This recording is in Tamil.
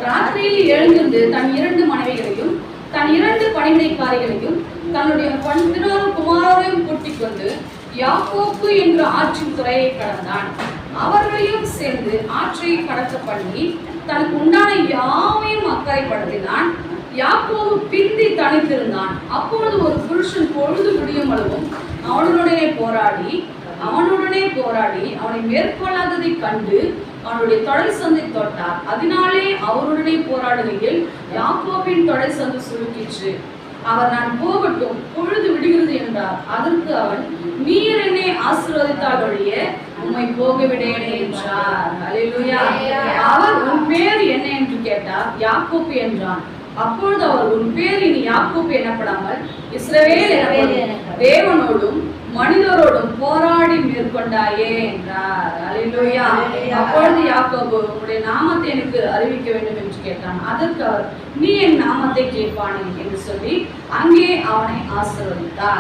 ராத்திரியில் எழுந்திருந்து தன் 2 மனைவிகளையும் தன் 2 பணிவிடைக்காரிகளையும் தன்னுடைய 11 குமாரரையும் கூட்டிக் கொண்டு யாக்கோப்பு என்ற ஆற்றின் துறையை கடந்தான். அவர்களையும் சேர்ந்து ஆற்றை கடக்க பண்ணி தனக்கு உண்டான யாவையும் அக்கறைப்படுத்தினான். யாக்கோபு பிந்தி தனித்திருந்தான். அப்பொழுது ஒரு புருஷன் பொழுது விடியும் அளவும் அவனுடனே போராடி அவனை மேற்கொள்ளாததை கண்டு அவனுடைய தொடை சந்தை தொட்டார். அதனாலே அவருடனே போராடுகையில் யாக்கோபின் தொடை சந்து சுருக்கிற்று. அவர் நான் போகட்டும், பொழுது விடுகிறது என்றார். அதற்கு அவன், நீர் என்னை ஆசீர்வதித்தால் ஒழிய உம்மை போக விடேன் என்றார். அல்லேலூயா. அவர் உன் பேர் என்ன என்று கேட்டார். யாக்கோபு என்றான். அப்பொழுது அவர், உன் பேர் இனி யாக்கோபு எனப்படாமல் இஸ்ரவேல் எனப்படும், தேவனோடும் மனிதரோடும் போராடி மேற்கொண்டாயே என்றார். அல்லேலூயா. அப்பொழுது யாக்கோபு, உம்முடைய நாமத்தை எனக்கு அறிவிக்க வேண்டும் என்று கேட்டான். அதற்கு அவர், நீ என் நாமத்தை கேட்பானே என்று சொல்லி அங்கே அவனை ஆசீர்வதித்தார்.